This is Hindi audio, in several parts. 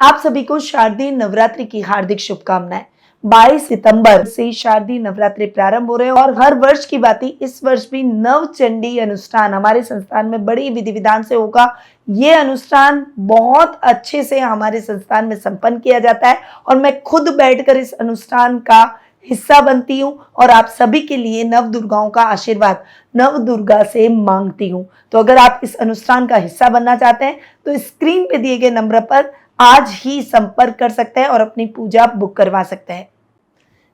आप सभी को शारदीय नवरात्रि की हार्दिक शुभकामनाएं। 22 सितंबर से शारदीय नवरात्रि प्रारंभ हो रहे हैं और हर वर्ष की भांति इस वर्ष भी नवचंडी अनुष्ठान हमारे संस्थान में बड़ी विधि विधान से होगा। ये अनुष्ठान बहुत अच्छे से हमारे संस्थान में संपन्न किया जाता है और मैं खुद बैठकर इस अनुष्ठान का हिस्सा बनती हूँ और आप सभी के लिए नव दुर्गाओं का आशीर्वाद नव दुर्गा से मांगती हूँ। तो अगर आप इस अनुष्ठान का हिस्सा बनना चाहते हैं तो स्क्रीन पे दिए गए नंबर पर आज ही संपर्क कर सकते हैं और अपनी पूजा बुक करवा सकते हैं।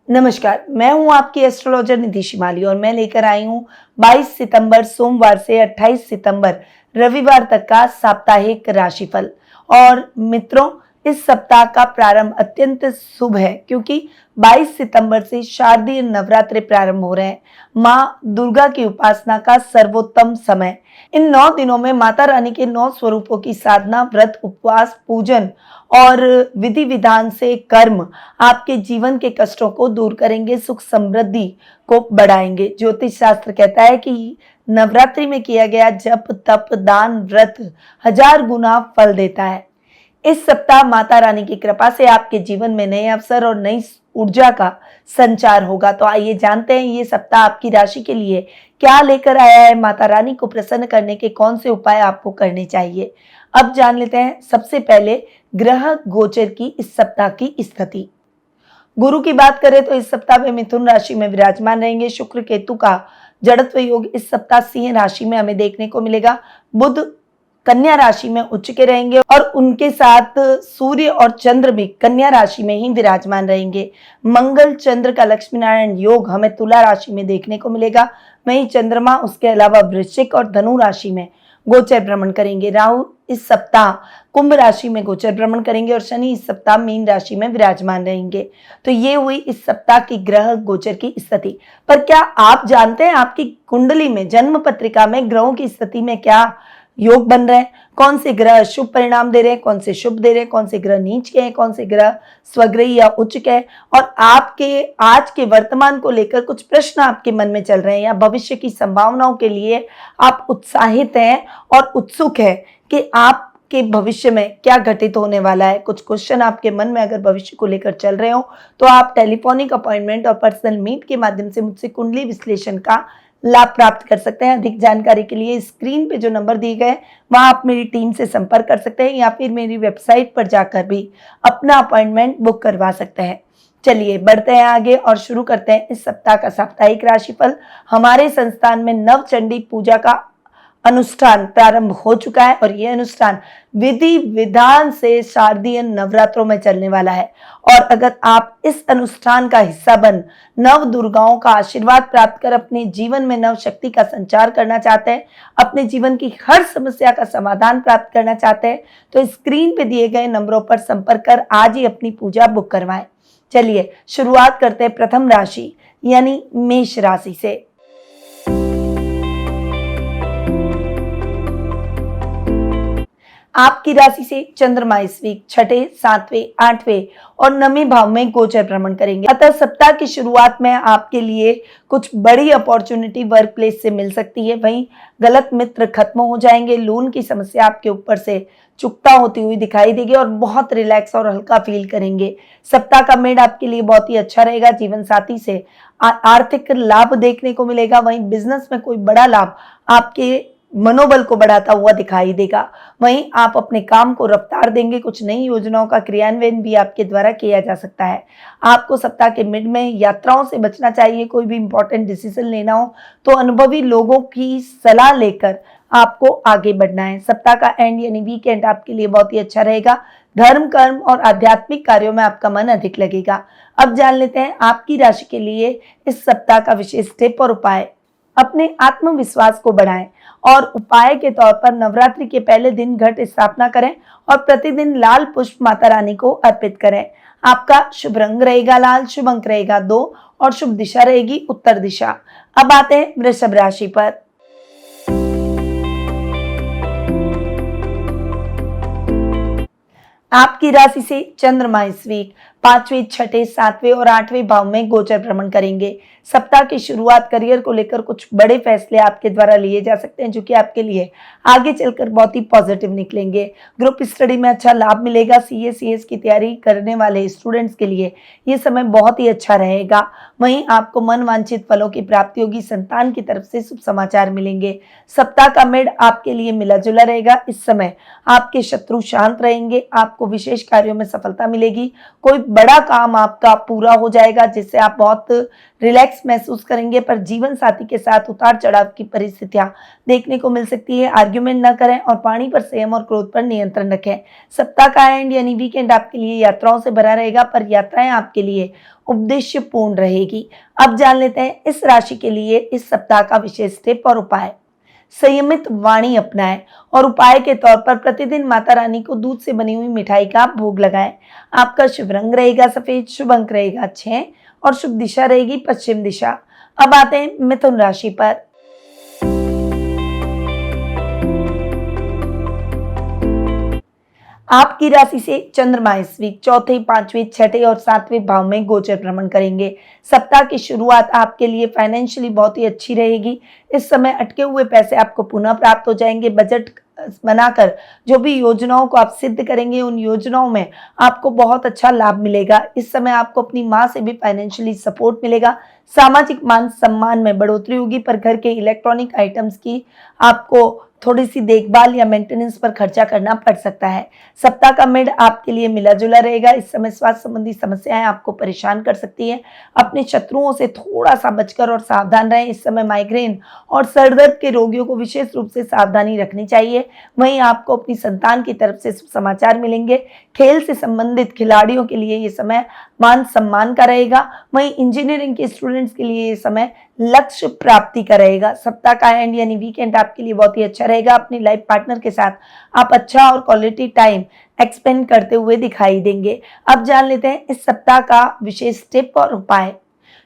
नमस्कार, मैं हूं आपकी एस्ट्रोलॉजर निधि शिमाली और मैं लेकर आई हूं 22 सितंबर सोमवार से 28 सितंबर रविवार तक का साप्ताहिक राशिफल। और मित्रों, इस सप्ताह का प्रारंभ अत्यंत शुभ है क्योंकि 22 सितंबर से शारदीय नवरात्रि प्रारंभ हो रहे हैं। माँ दुर्गा की उपासना का सर्वोत्तम समय। इन 9 दिनों में माता रानी के 9 स्वरूपों की साधना, व्रत, उपवास, पूजन और विधि विधान से कर्म आपके जीवन के कष्टों को दूर करेंगे, सुख समृद्धि को बढ़ाएंगे। ज्योतिष शास्त्र कहता है कि नवरात्रि में किया गया जप, तप, दान, व्रत 1000 गुना फल देता है। इस सप्ताह माता रानी की कृपा से आपके जीवन में नए अवसर और नई ऊर्जा का संचार होगा। तो आइए जानते हैं ये सप्ताह आपकी राशि के लिए क्या लेकर आया है। माता रानी को प्रसन्न करने के कौन से उपाय आपको करने चाहिए, अब जान लेते हैं। सबसे पहले ग्रह गोचर की इस सप्ताह की स्थिति। गुरु की बात करें तो इस सप्ताह में मिथुन राशि में विराजमान रहेंगे। शुक्र केतु का जड़त्व योग इस सप्ताह सिंह राशि में हमें देखने को मिलेगा। बुध कन्या राशि में उच्च के रहेंगे और उनके साथ सूर्य और चंद्र भी कन्या राशि में ही विराजमान रहेंगे। मंगल चंद्र का लक्ष्मी नारायण योग हमें तुला राशि में देखने को मिलेगा। वहीं चंद्रमा उसके अलावा वृश्चिक और धनु राशि में गोचर भ्रमण करेंगे। राहु इस सप्ताह कुंभ राशि में गोचर भ्रमण करेंगे और शनि इस सप्ताह मीन राशि में विराजमान रहेंगे। तो ये हुई इस सप्ताह की ग्रह गोचर की स्थिति। पर क्या आप जानते हैं आपकी कुंडली में, जन्म पत्रिका में ग्रहों की स्थिति में क्या योग बन रहे हैं? कौन से ग्रह शुभ परिणाम दे रहे हैं, कौन से शुभ दे रहे हैं, कौन से ग्रह नीच के हैं, कौन से ग्रह स्वग्रही या उच्च के हैं? और आपके आज के वर्तमान को लेकर कुछ प्रश्न आपके मन में चल रहे हैं या भविष्य की संभावनाओं के लिए आप उत्साहित हैं और उत्सुक हैं कि आपके भविष्य में क्या घटित होने वाला है। कुछ क्वेश्चन आपके मन में अगर भविष्य को लेकर चल रहे हो तो आप टेलीफोनिक अपॉइंटमेंट और पर्सनल मीट के माध्यम से मुझसे कुंडली विश्लेषण का लाभ प्राप्त कर सकते हैं। अधिक जानकारी के लिए स्क्रीन पे जो नंबर दिए गए वहां आप मेरी टीम से संपर्क कर सकते हैं या फिर मेरी वेबसाइट पर जाकर भी अपना अपॉइंटमेंट बुक करवा सकते हैं। चलिए बढ़ते हैं आगे और शुरू करते हैं इस सप्ताह का साप्ताहिक राशिफल। हमारे संस्थान में नवचंडी पूजा का अनुष्ठान प्रारंभ हो चुका है और यह अनुष्ठान विधि विधान से शारदीय नवरात्रों में चलने वाला है। और अगर आप इस अनुष्ठान का हिस्सा बन नव दुर्गाओं का आशीर्वाद प्राप्त कर अपने जीवन में नव शक्ति का संचार करना चाहते हैं, अपने जीवन की हर समस्या का समाधान प्राप्त करना चाहते हैं, तो स्क्रीन पे दिए गए नंबरों पर संपर्क कर आज ही अपनी पूजा बुक करवाएं। चलिए शुरुआत करते हैं प्रथम राशि यानी मेष राशि से। आपकी राशि से चंद्रमा इस वीक 6, 7, 8 और 9वें भाव में गोचर भ्रमण करेंगे। अतः सप्ताह की शुरुआत में आपके लिए कुछ बड़ी अपॉर्चुनिटी वर्क प्लेस से मिल सकती है। वहीं गलत मित्र खत्म हो जाएंगे। लोन की समस्या आपके ऊपर से चुकता होती हुई दिखाई देगी और बहुत रिलैक्स और हल्का फील करेंगे। सप्ताह का मेड आपके लिए बहुत ही अच्छा रहेगा। जीवन साथी से आर्थिक लाभ देखने को मिलेगा। वहीं बिजनेस में कोई बड़ा लाभ आपके मनोबल को बढ़ाता हुआ दिखाई देगा। वहीं आप अपने काम को रफ्तार देंगे। कुछ नई योजनाओं का क्रियान्वयन भी आपके द्वारा किया जा सकता है। आपको सप्ताह के मिड में यात्राओं से बचना चाहिए। कोई भी इंपॉर्टेंट डिसीजन लेना हो तो अनुभवी लोगों की सलाह लेकर आपको आगे बढ़ना है। सप्ताह का एंड यानी वीकेंड आपके लिए बहुत ही अच्छा रहेगा। धर्म, कर्म और आध्यात्मिक कार्यों में आपका मन अधिक लगेगा। अब जान लेते हैं आपकी राशि के लिए इस सप्ताह का विशेष टिप और उपाय। अपने आत्मविश्वास को बढ़ाएं और उपाय के तौर पर नवरात्रि के पहले दिन घट स्थापना करें और प्रतिदिन लाल पुष्प माता रानी को अर्पित करें। आपका शुभ रंग रहेगा लाल, शुभ अंक रहेगा 2 और शुभ दिशा रहेगी उत्तर दिशा। अब आते हैं वृषभ राशि पर। आपकी राशि से चंद्रमा इस वीक पांचवें, छठे, सातवें और आठवें भाव में गोचर भ्रमण करेंगे। सप्ताह की शुरुआत करियर को लेकर कुछ बड़े फैसले आपके द्वारा लिए जा सकते हैं, जो कि आपके लिए आगे चलकर बहुत ही पॉजिटिव निकलेंगे। ग्रुप स्टडी में अच्छा लाभ मिलेगा। सीए, सीएस की तैयारी करने वाले स्टूडेंट्स के लिए ये समय बहुत ही अच्छा रहेगा। वहीं आपको मन वांछित फलों की प्राप्ति होगी। संतान की तरफ से शुभ समाचार मिलेंगे। सप्ताह का मिड आपके लिए मिला जुला रहेगा। इस समय आपके शत्रु शांत रहेंगे। आपको विशेष कार्यों में सफलता मिलेगी। कोई बड़ा काम आपका पूरा हो जाएगा, जिससे आप बहुत रिलैक्स महसूस करेंगे। पर जीवन साथी के साथ उतार चढ़ाव की परिस्थितियां देखने को मिल सकती है। आर्ग्यूमेंट न करें और वाणी पर संयम और क्रोध पर नियंत्रण रखें। सप्ताह का एंड यानी वीकेंड आपके लिए यात्राओं से भरा रहेगा, पर यात्राएं आपके लिए उद्देश्यपूर्ण रहेगी। अब जान लेते हैं इस राशि के लिए इस सप्ताह का विशेष टिप और उपाय। संयमित वाणी अपनाएं और उपाय के तौर पर प्रतिदिन माता रानी को दूध से बनी हुई मिठाई का भोग लगाएं। आपका शुभ रंग रहेगा सफेद, शुभ अंक रहेगा 6 और शुभ दिशा रहेगी पश्चिम दिशा। अब आते हैं मिथुन राशि पर। आपकी राशि से चंद्रमा इस वीक चौथे, पांचवें, छठे और सातवें भाव में गोचर भ्रमण करेंगे। सप्ताह की शुरुआत आपके लिए फाइनेंशियली बहुत ही अच्छी रहेगी। इस समय अटके हुए पैसे आपको पुनः प्राप्त हो जाएंगे। बजट बनाकर जो भी योजनाओं को आप सिद्ध करेंगे, उन योजनाओं में आपको बहुत अच्छा लाभ मिलेगा। इस समय आपको अपनी माँ से भी फाइनेंशियली सपोर्ट मिलेगा। सामाजिक मान सम्मान में बढ़ोतरी होगी, पर घर के इलेक्ट्रॉनिक आइटम्स की आपको थोड़ी सी देखभाल या मेंटेनेंस पर खर्चा करना पड़ सकता है। सप्ताह का मिड आपके लिए मिला जुला रहेगा। इस समय स्वास्थ्य संबंधी समस्याएं आपको परेशान कर सकती हैं। अपने शत्रुओं से थोड़ा सा बचकर और सावधान रहें। इस समय माइग्रेन और सर दर्द के रोगियों को विशेष रूप से सावधानी रखनी चाहिए। वहीं आपको अपनी संतान की तरफ से शुभ समाचार मिलेंगे। खेल से संबंधित खिलाड़ियों के लिए ये समय मान सम्मान का रहेगा। वहीं इंजीनियरिंग के स्टूडेंट्स के लिए ये समय लक्ष्य प्राप्ति का रहेगा। सप्ताह का एंड यानी वीकेंड आपके लिए बहुत ही अच्छा रहेगा। अपनी लाइफ पार्टनर के साथ आप अच्छा और क्वालिटी टाइम एक्सपेंड करते हुए दिखाई देंगे। अब जान लेते हैं इस सप्ताह का विशेष टिप और उपाय।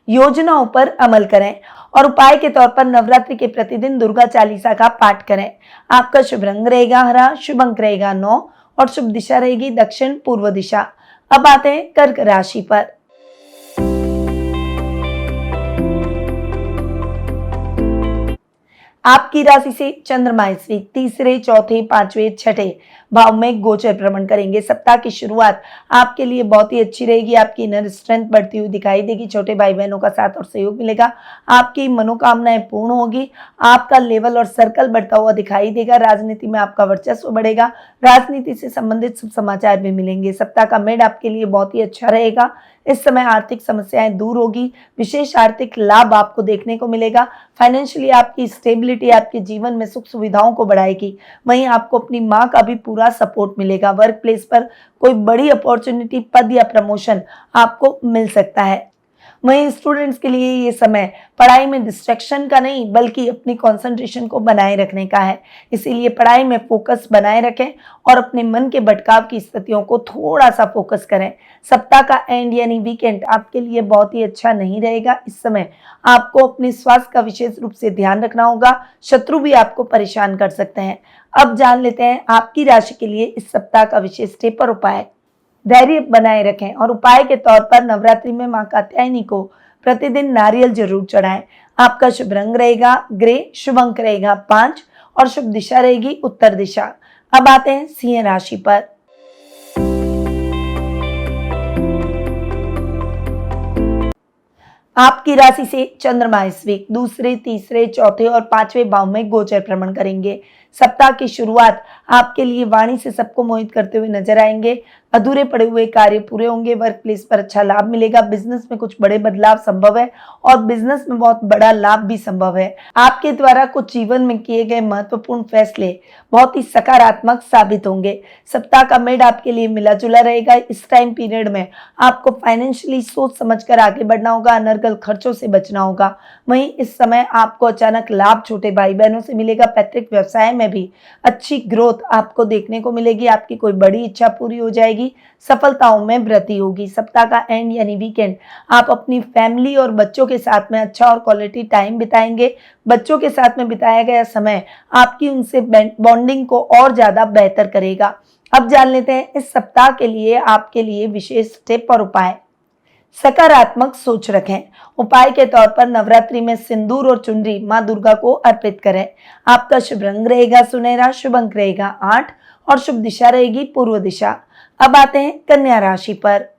योजनाओं पर अमल करें और उपाय के तौर पर नवरात्रि के प्रतिदिन दुर्गा चालीसा का पाठ करें। आपका शुभ रंग रहेगा हरा, शुभ अंक रहेगा 9 और शुभ दिशा रहेगी दक्षिण पूर्व दिशा। अब आते हैं कर्क राशि पर। आपकी राशि से चंद्रमा इस वीक तीसरे, चौथे, पांचवें, छठे भाव में गोचर भ्रमण करेंगे। सप्ताह की शुरुआत आपके लिए बहुत ही अच्छी रहेगी। आपकी इनर स्ट्रेंथ बढ़ती हुई दिखाई देगी। छोटे भाई बहनों का साथ और सहयोग मिलेगा। आपकी मनोकामनाएं पूर्ण होगी। आपका लेवल और सर्कल बढ़ता हुआ दिखाई देगा। राजनीति में आपका वर्चस्व बढ़ेगा। राजनीति से संबंधित शुभ समाचार भी मिलेंगे। सप्ताह का मिड आपके लिए बहुत ही अच्छा रहेगा। इस समय आर्थिक समस्याएं दूर होगी। विशेष आर्थिक लाभ आपको देखने को मिलेगा। फाइनेंशियली आपकी स्टेबिलिटी आपके जीवन में सुख सुविधाओं को बढ़ाएगी। वहीं आपको अपनी माँ का भी पूरा सपोर्ट मिलेगा। वर्क प्लेस पर कोई बड़ी अपॉर्चुनिटी, पद या प्रमोशन आपको मिल सकता है। वहीं स्टूडेंट्स के लिए ये समय पढ़ाई में डिस्ट्रैक्शन का नहीं, बल्कि अपनी कंसंट्रेशन को बनाए रखने का है। इसीलिए पढ़ाई में फोकस बनाए रखें और अपने मन के भटकाव की स्थितियों को थोड़ा सा फोकस करें। सप्ताह का एंड यानी वीकेंड आपके लिए बहुत ही अच्छा नहीं रहेगा। इस समय आपको अपने स्वास्थ्य का विशेष रूप से ध्यान रखना होगा। शत्रु भी आपको परेशान कर सकते हैं। अब जान लेते हैं आपकी राशि के लिए इस सप्ताह का विशेष टिप और उपाय। धैर्य बनाए रखें और उपाय के तौर पर नवरात्रि में मां कात्यायनी को प्रतिदिन नारियल जरूर चढ़ाएं। आपका शुभ रंग रहेगा ग्रे, शुभ अंक रहेगा 5 और शुभ दिशा रहेगी उत्तर दिशा। अब आते हैं सिंह राशि पर। आपकी राशि से चंद्रमा इस वीक दूसरे, तीसरे, चौथे और पांचवें भाव में गोचर भ्रमण करेंगे। सप्ताह की शुरुआत आपके लिए वाणी से सबको मोहित करते हुए नजर आएंगे। अधूरे पड़े हुए कार्य पूरे होंगे। वर्क प्लेस पर अच्छा लाभ मिलेगा। बिजनेस में कुछ बड़े बदलाव संभव है और बिजनेस में बहुत बड़ा लाभ भी संभव है। आपके द्वारा कुछ जीवन में किए गए महत्वपूर्ण फैसले बहुत ही सकारात्मक साबित होंगे। सप्ताह का मिड आपके लिए मिला जुला रहेगा। इस टाइम पीरियड में आपको फाइनेंशियली सोच समझकर आगे बढ़ना होगा। अनर्गल खर्चों से बचना होगा। वहीं इस समय आपको अचानक लाभ छोटे भाई बहनों से मिलेगा। पैतृक व्यवसाय में में भी अच्छी ग्रोथ आपको देखने को मिलेगी। आपकी कोई बड़ी इच्छा पूरी हो जाएगी, सफलताओं में वृद्धि होगी। सप्ताह का एंड यानी वीकेंड आप अपनी फैमिली और बच्चों के साथ में अच्छा और क्वालिटी टाइम बिताएंगे। बच्चों के साथ में बिताया गया समय आपकी उनसे बॉन्डिंग को और ज़्यादा बेहतर करेगा। अब जान लेते हैं इस सप्ताह के लिए आपके लिए विशेष टिप और उपाय। सकारात्मक सोच रखें। उपाय के तौर पर नवरात्रि में सिंदूर और चुनरी मां दुर्गा को अर्पित करें। आपका शुभ रंग रहेगा सुनहरा, शुभ अंक रहेगा 8 और शुभ दिशा रहेगी पूर्व दिशा। अब आते हैं कन्या राशि पर।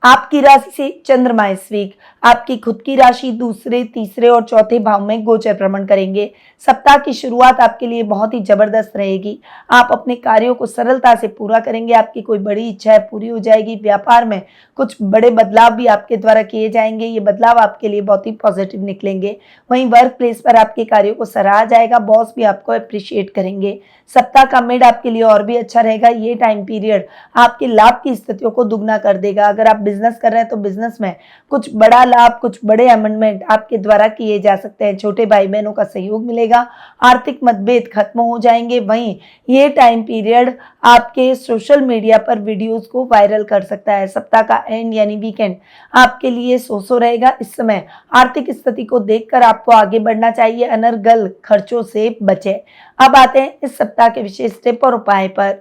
आपकी राशि से चंद्रमा इस वीक आपकी खुद की राशि दूसरे, तीसरे और चौथे भाव में गोचर भ्रमण करेंगे। सप्ताह की शुरुआत आपके लिए बहुत ही जबरदस्त रहेगी। आप अपने कार्यों को सरलता से पूरा करेंगे। आपकी कोई बड़ी इच्छा है पूरी हो जाएगी। व्यापार में कुछ बड़े बदलाव भी आपके द्वारा किए जाएंगे। ये बदलाव आपके लिए बहुत ही पॉजिटिव निकलेंगे। वहीं वर्क प्लेस पर आपके कार्यों को सराहा जाएगा। बॉस भी आपको अप्रिशिएट करेंगे। सप्ताह का मिड आपके लिए और भी अच्छा रहेगा। ये टाइम पीरियड आपके लाभ की स्थितियों को दुगना कर देगा। अगर आप बिजनेस कर रहे हैं तो बिजनेस में कुछ बड़ा लाभ, कुछ बड़े अमेंडमेंट आपके द्वारा किए जा सकते हैं। छोटे भाई बहनों का सहयोग मिलेगा। आर्थिक मतभेद खत्म हो जाएंगे। वहीं ये टाइम पीरियड आपके सोशल मीडिया पर वीडियोस को वायरल कर सकता है। सप्ताह का एंड यानी वीकेंड आपके लिए सो रहेगा। इस समय आर्थिक स्थिति को देखकर आपको आगे बढ़ना चाहिए। अनर्गल खर्चों से बचें। अब आते हैं इस सप्ताह के विशेष टिप और उपाय पर।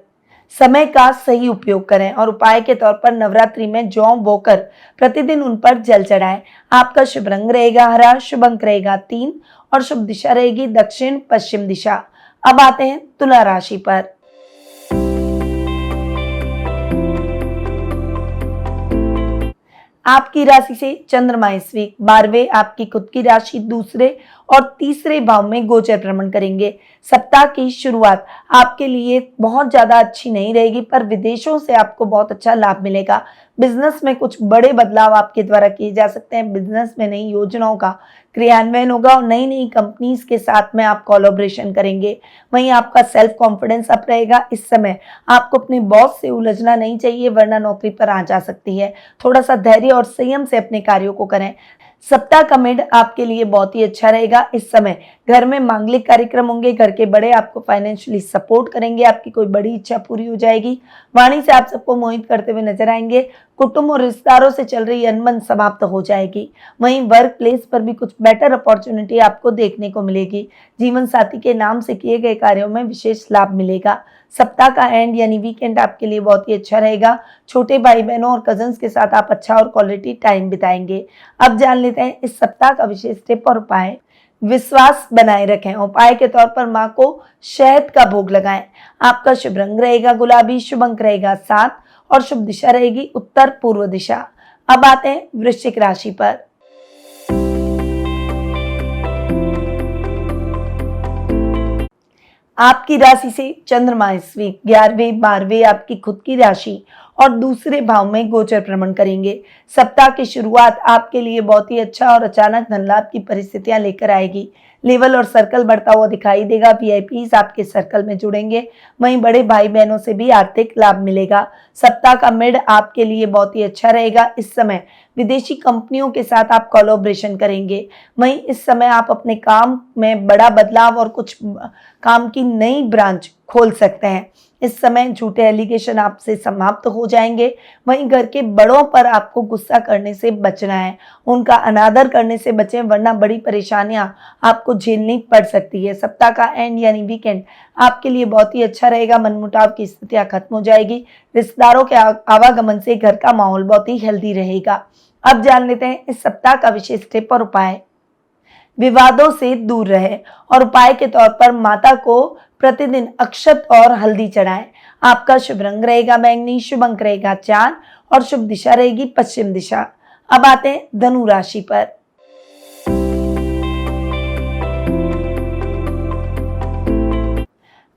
समय का सही उपयोग करें और उपाय के तौर पर नवरात्रि में जौ बोकर प्रतिदिन उन पर जल चढ़ाएं। आपका शुभ रंग रहेगा हरा, शुभ अंक रहेगा 3 और शुभ दिशा रहेगी दक्षिण पश्चिम दिशा। अब आते हैं तुला राशि पर। आपकी राशि से चंद्रमा इस वीक 12वें आपकी खुद की राशि दूसरे और तीसरे भाव में गोचर भ्रमण करेंगे। सप्ताह की शुरुआत आपके लिए बहुत ज्यादा अच्छी नहीं रहेगी, पर विदेशों से आपको बहुत अच्छा लाभ मिलेगा। बिजनेस में कुछ बड़े बदलाव आपके द्वारा किए जा सकते हैं। बिजनेस में नई योजनाओं का क्रियान्वयन होगा और नई नई कंपनीज के साथ में आप कोलैबोरेशन करेंगे। वहीं आपका सेल्फ कॉन्फिडेंस अप रहेगा। इस समय आपको अपने बॉस से उलझना नहीं चाहिए, वरना नौकरी पर आ जा सकती है। थोड़ा सा धैर्य और संयम से अपने कार्यों को करें। सप्ताह का मिड आपके लिए बहुत ही अच्छा रहेगा। इस समय घर में मांगलिक कार्यक्रम होंगे। घर के बड़े आपको फाइनेंशियली सपोर्ट करेंगे। आपकी कोई बड़ी इच्छा पूरी हो जाएगी। वाणी से आप सबको मोहित करते हुए नजर आएंगे। कुटुंब और रिश्तेदारों से चल रही अनबन समाप्त हो जाएगी। वहीं वर्क प्लेस पर भी कुछ बेटर अपॉर्चुनिटी आपको देखने को मिलेगी। जीवन साथी के नाम से किए गए कार्यों में विशेष लाभ मिलेगा। सप्ताह का एंड यानी वीकेंड आपके लिए बहुत ही अच्छा रहेगा। छोटे भाई बहनों और कजन्स के साथ आप अच्छा और क्वालिटी टाइम बिताएंगे। अब जान लेते हैं इस सप्ताह का विशेष टिप और उपाय। विश्वास बनाए रखें। उपाय के तौर पर मां को शहद का भोग लगाएं। आपका शुभ रंग रहेगा गुलाबी, शुभ अंक रहेगा 7 और शुभ दिशा रहेगी उत्तर पूर्व दिशा। अब आते हैं वृश्चिक राशि पर। आपकी राशि से चंद्रमा इस वीक 11वें 12वें आपकी खुद की राशि और दूसरे भाव में गोचर भ्रमण करेंगे। सप्ताह की शुरुआत आपके लिए बहुत ही अच्छा और अचानक धन लाभ की परिस्थितियां लेकर आएगी। लेवल और सर्कल बढ़ता हुआ दिखाई देगा। वीआईपीज आपके सर्कल में जुड़ेंगे। वहीं बड़े भाई बहनों से भी आर्थिक लाभ मिलेगा। सप्ताह का मिड आपके लिए बहुत ही अच्छा रहेगा। इस समय विदेशी कंपनियों के साथ आप कोलैबोरेशन करेंगे। वहीं इस समय आप अपने काम में बड़ा बदलाव और कुछ काम की नई ब्रांच खोल सकते हैं। इस समय झूठे एलिगेशन आपसे समाप्त हो जाएंगे। वहीं घर के बड़ों पर आपको गुस्सा करने से बचना है। उनका अनादर करने से बचें, वरना बड़ी परेशानियां आपको झेलनी पड़ सकती है। सप्ताह का एंड यानी वीकेंड आपके लिए बहुत ही अच्छा रहेगा। मनमुटाव की स्थितियां खत्म हो जाएगी। रिश्तेदारों के आवागमन से घर का माहौल बहुत ही हेल्दी रहेगा। अब जान लेते हैं इस सप्ताह का विशेष टिप और उपाय। विवादों से दूर रहे और उपाय के तौर पर माता को प्रतिदिन अक्षत और हल्दी चढ़ाएं। आपका शुभ रंग रहेगा बैंगनी, शुभ अंक रहेगा 4 और शुभ दिशा रहेगी पश्चिम दिशा। अब आते हैं धनु राशि पर।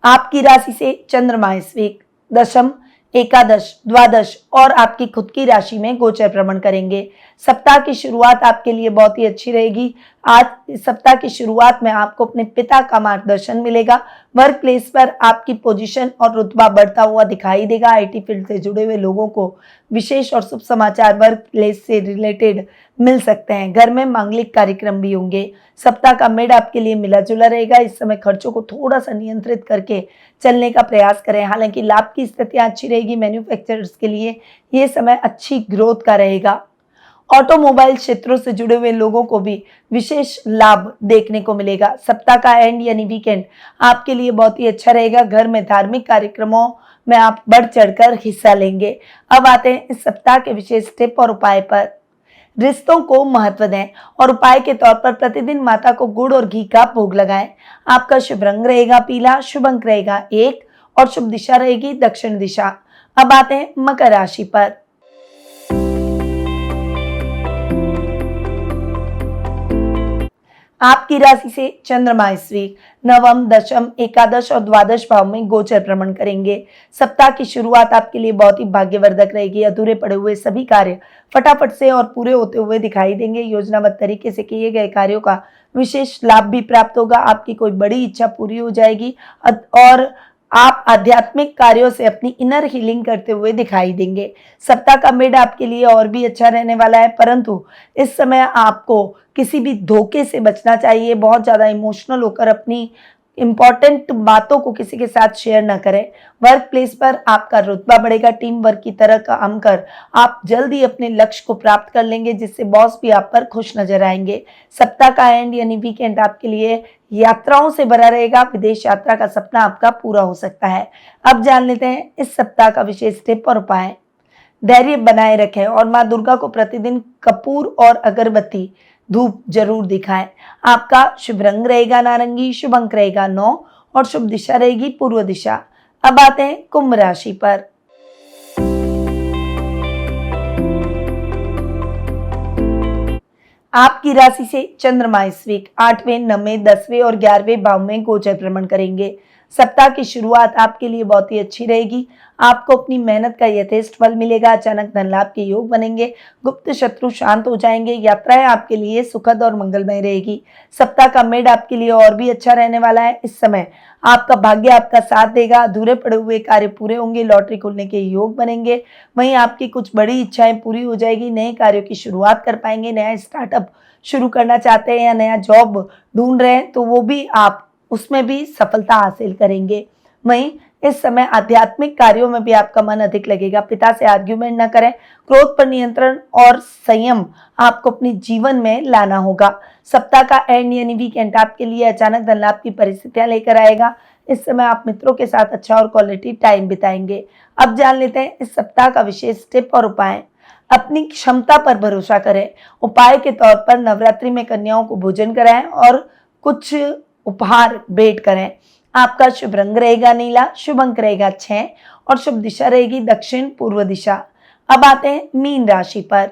आपकी राशि से चंद्रमा इस वीक दशम, एकादश, द्वादश और आपकी खुद की राशि में गोचर भ्रमण करेंगे। सप्ताह की शुरुआत आपके लिए बहुत ही अच्छी रहेगी। आज इस सप्ताह की शुरुआत में आपको अपने पिता का मार्गदर्शन मिलेगा। वर्क प्लेस पर आपकी पोजीशन और रुतबा बढ़ता हुआ दिखाई देगा। आईटी फील्ड से जुड़े हुए लोगों को विशेष और शुभ समाचार वर्क प्लेस से रिलेटेड मिल सकते हैं। घर में मांगलिक कार्यक्रम भी होंगे। सप्ताह का मिड आपके लिए मिला जुला रहेगा। इस समय खर्चों को थोड़ा सा नियंत्रित करके चलने का प्रयास करें। हालांकि लाभ की स्थितियां अच्छी रहेगी। मैन्युफैक्चरर्स के लिए ये समय अच्छी ग्रोथ का रहेगा। ऑटोमोबाइल क्षेत्रों से जुड़े हुए लोगों को भी विशेष लाभ देखने को मिलेगा। सप्ताह का एंड यानी वीकेंड आपके लिए बहुत ही अच्छा रहेगा। घर में धार्मिक कार्यक्रमों में आप बढ़ चढ़कर हिस्सा लेंगे। अब आते हैं इस सप्ताह के विशेष टिप और उपाय पर। रिश्तों को महत्व दें और उपाय के तौर पर प्रतिदिन माता को गुड़ और घी का भोग लगाएं। आपका शुभ रंग रहेगा पीला, शुभ अंक रहेगा 1 और शुभ दिशा रहेगी दक्षिण दिशा। अब आते हैं मकर राशि पर। आपकी राशि से चंद्रमा इस वीक नवम, दशम, एकादश और द्वादश भाव में गोचर भ्रमण करेंगे। सप्ताह की शुरुआत आपके लिए बहुत ही भाग्यवर्धक रहेगी। अधूरे पड़े हुए सभी कार्य फटाफट से और पूरे होते हुए दिखाई देंगे। योजनाबद्ध तरीके से किए गए कार्यों का विशेष लाभ भी प्राप्त होगा। आपकी कोई बड़ी इच्छा पूरी हो जाएगी और आप आध्यात्मिक कार्यों से अपनी इनर हीलिंग करते हुए दिखाई देंगे। सप्ताह का मिड आपके लिए और भी अच्छा रहने वाला है, परंतु इस समय आपको किसी भी धोखे से बचना चाहिए। बहुत ज़्यादा इमोशनल होकर अपनी इंपॉर्टेंट बातों को किसी के साथ शेयर न करें। वर्क प्लेस पर आपका रुतबा बढ़ेगा। टीम वर्क की तरह काम कर आप जल्द ही अपने लक्ष्य को प्राप्त कर लेंगे, जिससे बॉस भी आप पर खुश नजर आएंगे। सप्ताह का एंड यानी वीकेंड आपके लिए यात्राओं से भरा रहेगा। विदेश यात्रा का सपना आपका पूरा हो सकता है। अब जान लेते हैं इस सप्ताह का विशेष टिप और उपाय। धैर्य बनाए रखें और माँ दुर्गा को प्रतिदिन कपूर और अगरबत्ती धूप जरूर दिखाएं। आपका शुभ रंग रहेगा नारंगी, शुभ अंक रहेगा 9 और शुभ दिशा रहेगी पूर्व दिशा। अब आते हैं कुंभ राशि पर। आपकी राशि से चंद्रमा इस वीक 8वें, 9वें, 10वें और 11वें भाव में गोचर भ्रमण करेंगे। सप्ताह की शुरुआत आपके लिए बहुत ही अच्छी रहेगी। आपको अपनी मेहनत का यथेष्ट फल मिलेगा। अचानक धन लाभ के योग बनेंगे। गुप्त शत्रु शांत हो जाएंगे। यात्राएं आपके लिए सुखद और मंगलमय रहेगी। सप्ताह का मिड आपके लिए और भी अच्छा रहने वाला है। इस समय आपका भाग्य आपका साथ देगा। अधूरे पड़े हुए कार्य पूरे होंगे। लॉटरी खुलने के योग बनेंगे। वहीं आपकी कुछ बड़ी इच्छाएं पूरी हो जाएगी। नए कार्यों की शुरुआत कर पाएंगे। नया स्टार्टअप शुरू करना चाहते हैं या नया जॉब ढूंढ रहे हैं तो वो भी आप उसमें भी सफलता हासिल करेंगे। वहीं इस समय आध्यात्मिक कार्यों में भी आपका मन अधिक लगेगा। पिता से आर्ग्यूमेंट न करें। क्रोध पर नियंत्रण और संयम आपको अपने जीवन में लाना होगा। सप्ताह का एंड यानी वीकेंड आपके लिए अचानक धन लाभ की परिस्थितियां लेकर आएगा। इस समय आप मित्रों के साथ अच्छा और क्वालिटी टाइम बिताएंगे। अब जान लेते हैं इस सप्ताह का विशेष टिप और उपाय। अपनी क्षमता पर भरोसा करें। उपाय के तौर पर नवरात्रि में कन्याओं को भोजन कराएं और कुछ उपहार भेंट करें। आपका शुभ रंग रहेगा नीला, शुभ अंक रहेगा 6 और शुभ दिशा रहेगी दक्षिण पूर्व दिशा। अब आते हैं मीन राशि पर।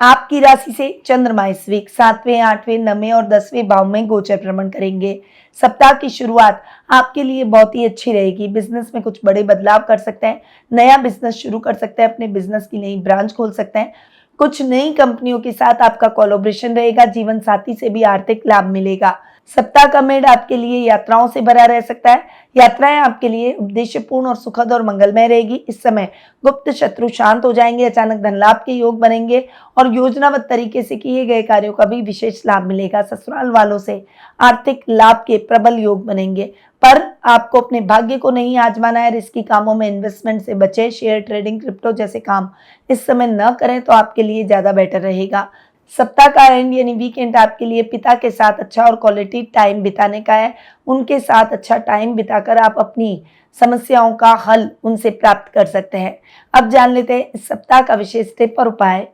आपकी राशि से चंद्रमा इस वीक 7वें, 8वें, 9वें और 10वें भाव में गोचर भ्रमण करेंगे। सप्ताह की शुरुआत आपके लिए बहुत ही अच्छी रहेगी। बिजनेस में कुछ बड़े बदलाव कर सकते हैं। नया बिजनेस शुरू कर सकते हैं। अपने बिजनेस की नई ब्रांच खोल सकते हैं। कुछ नई कंपनियों के साथ आपका कोलैबोरेशन रहेगा। जीवन साथी से भी आर्थिक लाभ मिलेगा। सप्ताह का मिड आपके लिए यात्राओं से भरा रह सकता है। यात्राएं आपके लिए उद्देश्यपूर्ण और सुखद और मंगलमय रहेगी। इस समय गुप्त शत्रु शांत हो जाएंगे। अचानक धन लाभ के योग बनेंगे और योजनाबद्ध तरीके से किए गए कार्यों का भी विशेष लाभ मिलेगा। ससुराल वालों से आर्थिक लाभ के प्रबल योग बनेंगे, पर आपको अपने भाग्य को नहीं आजमाना है। रिस्की कामों में इन्वेस्टमेंट से बचे। शेयर ट्रेडिंग, क्रिप्टो जैसे काम इस समय न करें तो आपके लिए ज्यादा बेटर रहेगा। सप्ताह का एंड यानी वीकेंड आपके लिए पिता के साथ अच्छा और क्वालिटी टाइम बिताने का है। उनके साथ अच्छा टाइम बिताकर आप अपनी समस्याओं का हल उनसे प्राप्त कर सकते हैं। अब जान लेते हैं इस सप्ताह का विशेष टिप और उपाय।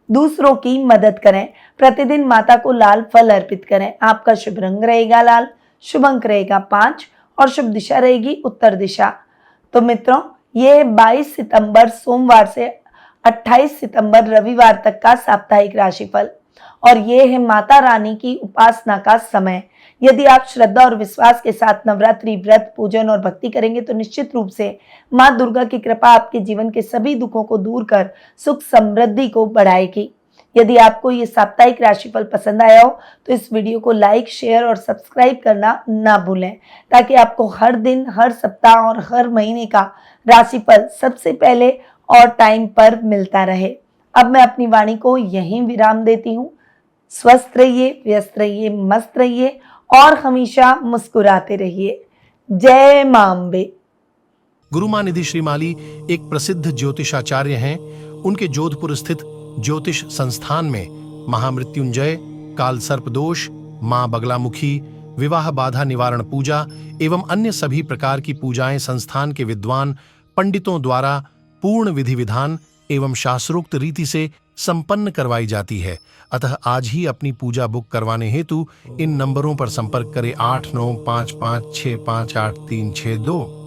दूसरों की मदद करें। प्रतिदिन माता को लाल फल अर्पित करें। आपका शुभ रंग रहेगा लाल, शुभ अंक रहेगा 5 और शुभ दिशा रहेगी उत्तर दिशा। तो मित्रों, ये 22 सितंबर सोमवार से 28 सितंबर रविवार तक का साप्ताहिक राशिफल। और ये है माता रानी की उपासना का समय। यदि आप श्रद्धा और विश्वास के साथ नवरात्रि व्रत, पूजन और भक्ति करेंगे तो निश्चित रूप से माँ दुर्गा की कृपा आपके जीवन के सभी दुखों को दूर कर सुख समृद्धि को बढ़ाएगी। यदि आपको ये साप्ताहिक राशिफल पसंद आया हो तो इस वीडियो को लाइक, शेयर और सब्सक्राइब करना ना भूलें, ताकि आपको हर दिन, हर सप्ताह और हर महीने का राशिफल सबसे पहले और टाइम पर मिलता रहे। अब मैं अपनी वाणी को यहीं विराम देती हूँ। स्वस्थ रहिए, व्यस्त रहिए, मस्त रहिए और हमेशा मुस्कुराते रहिए। जय मां अम्बे। गुरुमां निधि श्रीमाली एक प्रसिद्ध ज्योतिषाचार्य हैं। उनके जोधपुर स्थित ज्योतिष संस्थान में महामृत्युंजय, काल सर्प दोष, मां बगलामुखी, विवाह बाधा निवारण पूजा एवं अन्य सभी प्रकार की पूजाएं संस्थान के विद्वान पंडितों द्वारा पूर्ण विधि विधान एवं शास्त्रोक्त रीति से संपन्न करवाई जाती है। अतः आज ही अपनी पूजा बुक करवाने हेतु इन नंबरों पर संपर्क करें 8955658362।